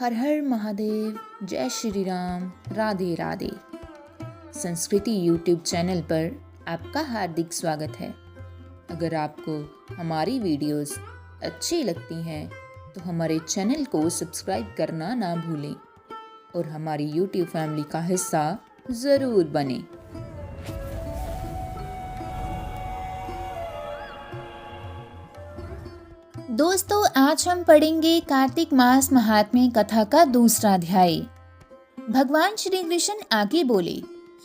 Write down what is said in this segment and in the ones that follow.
हर हर महादेव, जय श्री राम, राधे राधे। संस्कृति YouTube channel पर आपका हार्दिक स्वागत है। अगर आपको हमारी वीडियोस अच्छी लगती हैं तो हमारे चैनल को सब्सक्राइब करना ना भूलें और हमारी यूट्यूब फैमिली का हिस्सा ज़रूर बनें। दोस्तों, आज हम पढ़ेंगे कार्तिक मास महात्म्य कथा का दूसरा अध्याय। भगवान श्री कृष्ण आगे बोले,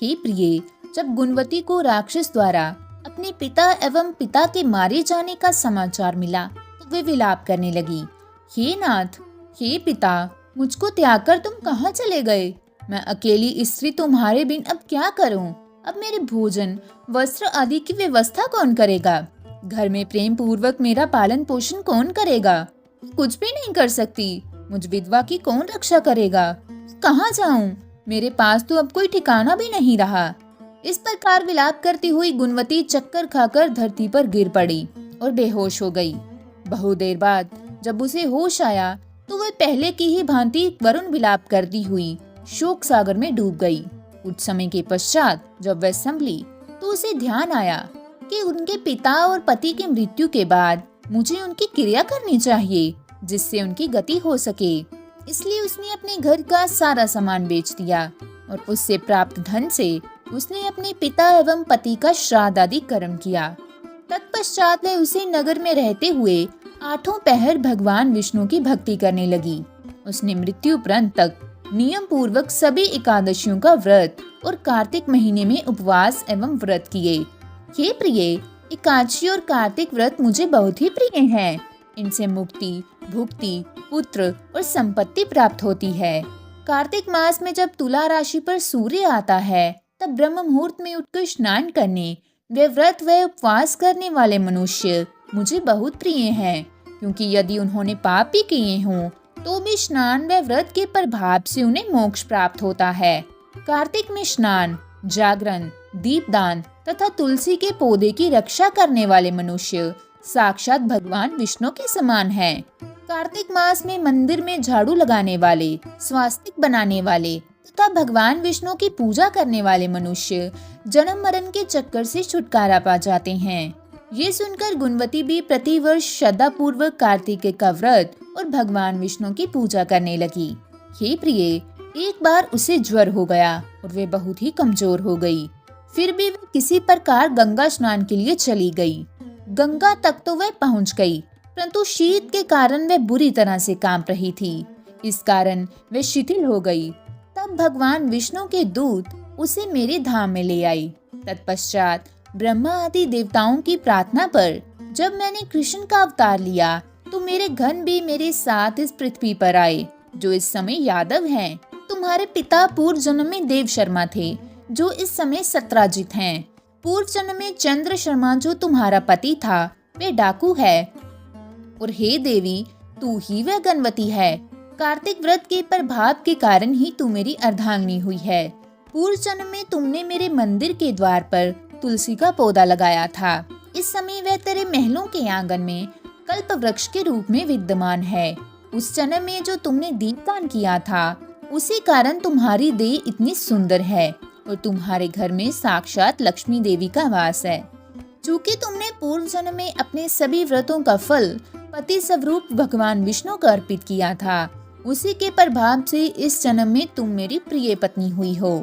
हे प्रिय, जब गुणवती को राक्षस द्वारा अपने पिता एवं पिता के मारे जाने का समाचार मिला तो वे विलाप करने लगी। हे नाथ, हे पिता, मुझको त्याग कर तुम कहाँ चले गए? मैं अकेली स्त्री तुम्हारे बिन अब क्या करूं? अब मेरे भोजन, वस्त्र आदि की व्यवस्था कौन करेगा? घर में प्रेम पूर्वक मेरा पालन पोषण कौन करेगा? कुछ भी नहीं कर सकती। मुझ विधवा की कौन रक्षा करेगा? कहाँ जाऊं? मेरे पास तो अब कोई ठिकाना भी नहीं रहा। इस प्रकार विलाप करती हुई गुणवती चक्कर खाकर धरती पर गिर पड़ी और बेहोश हो गई। बहुत देर बाद जब उसे होश आया तो वह पहले की ही भांति वरुण विलाप करती हुई शोक सागर में डूब गई। कुछ समय के पश्चात जब वह संभली तो उसे ध्यान आया कि उनके पिता और पति की मृत्यु के बाद मुझे उनकी क्रिया करनी चाहिए जिससे उनकी गति हो सके। इसलिए उसने अपने घर का सारा सामान बेच दिया और उससे प्राप्त धन से उसने अपने पिता एवं पति का श्राद्ध आदि कर्म किया। तत्पश्चात वह उसे नगर में रहते हुए 8 पहर भगवान विष्णु की भक्ति करने लगी। उसने मृत्यु पर्यंत तक नियम पूर्वक सभी एकादशियों का व्रत और कार्तिक महीने में उपवास एवं व्रत किए। हे प्रिय, एकादशी और कार्तिक व्रत मुझे बहुत ही प्रिय हैं। इनसे मुक्ति, भुक्ति, पुत्र और संपत्ति प्राप्त होती है। कार्तिक मास में जब तुला राशि पर सूर्य आता है तब ब्रह्म मुहूर्त में उठकर स्नान करने, वे व्रत व उपवास करने वाले मनुष्य मुझे बहुत प्रिय हैं, क्योंकि यदि उन्होंने पाप भी किए हों तो भी स्नान व व्रत के प्रभाव से उन्हें मोक्ष प्राप्त होता है। कार्तिक में स्नान, जागरण, दीपदान तथा तुलसी के पौधे की रक्षा करने वाले मनुष्य साक्षात भगवान विष्णु के समान हैं। कार्तिक मास में मंदिर में झाड़ू लगाने वाले, स्वास्तिक बनाने वाले तथा भगवान विष्णु की पूजा करने वाले मनुष्य जन्म मरण के चक्कर से छुटकारा पा जाते हैं। ये सुनकर गुणवती भी प्रतिवर्ष श्रद्धा पूर्वक कार्तिक का व्रत और भगवान विष्णु की पूजा करने लगी। हे प्रिय, एक बार उसे ज्वर हो गया और वे बहुत ही कमजोर हो गई। फिर भी वह किसी प्रकार गंगा स्नान के लिए चली गई। गंगा तक तो वह पहुंच गई, परंतु शीत के कारण वह बुरी तरह से कांप रही थी। इस कारण वह शिथिल हो गई। तब भगवान विष्णु के दूत उसे मेरे धाम में ले आई। तत्पश्चात ब्रह्मा आदि देवताओं की प्रार्थना पर जब मैंने कृष्ण का अवतार लिया तो मेरे घन भी मेरे साथ इस पृथ्वी पर आए, जो इस समय यादव हैं। तुम्हारे पिता पूर्व जन्म में देव शर्मा थे, जो इस समय सत्राजित हैं। पूर्व जन्म में चंद्र शर्मा, जो तुम्हारा पति था, वे डाकू है। और हे देवी, तू ही वह गणवती है। कार्तिक व्रत के प्रभाव के कारण ही तू मेरी अर्धांगिनी हुई है। पूर्व जन्म में तुमने मेरे मंदिर के द्वार पर तुलसी का पौधा लगाया था। इस समय वह तेरे महलों के आंगन में कल्प वृक्ष के रूप में विद्यमान है। उस जन्म में जो तुमने दीपदान किया था, उसी कारण तुम्हारी देह इतनी सुंदर है और तुम्हारे घर में साक्षात लक्ष्मी देवी का वास है। चूँकि तुमने पूर्व जन्म में अपने सभी व्रतों का फल पति स्वरूप भगवान विष्णु को अर्पित किया था, उसी के प्रभाव से इस जन्म में तुम मेरी प्रिय पत्नी हुई हो।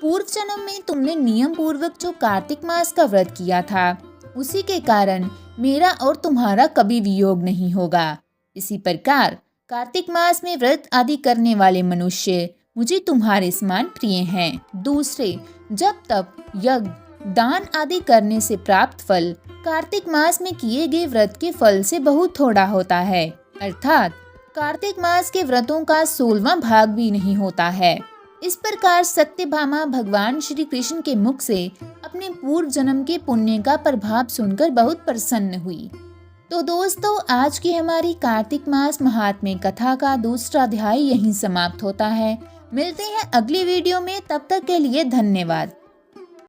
पूर्व जन्म में तुमने नियम पूर्वक जो कार्तिक मास का व्रत किया था, उसी के कारण मेरा और तुम्हारा कभी वियोग नहीं होगा। इसी प्रकार कार्तिक मास में व्रत आदि करने वाले मनुष्य मुझे तुम्हारे समान प्रिय हैं। दूसरे जब तप, यज्ञ, दान आदि करने से प्राप्त फल कार्तिक मास में किए गए व्रत के फल से बहुत थोड़ा होता है, अर्थात कार्तिक मास के व्रतों का 16वां भाग भी नहीं होता है। इस प्रकार सत्यभामा भगवान श्री कृष्ण के मुख से अपने पूर्व जन्म के पुण्य का प्रभाव सुनकर बहुत प्रसन्न हुई। तो दोस्तों, आज की हमारी कार्तिक मास महात्म्य कथा का दूसरा अध्याय यहीं समाप्त होता है। मिलते हैं अगली वीडियो में, तब तक के लिए धन्यवाद।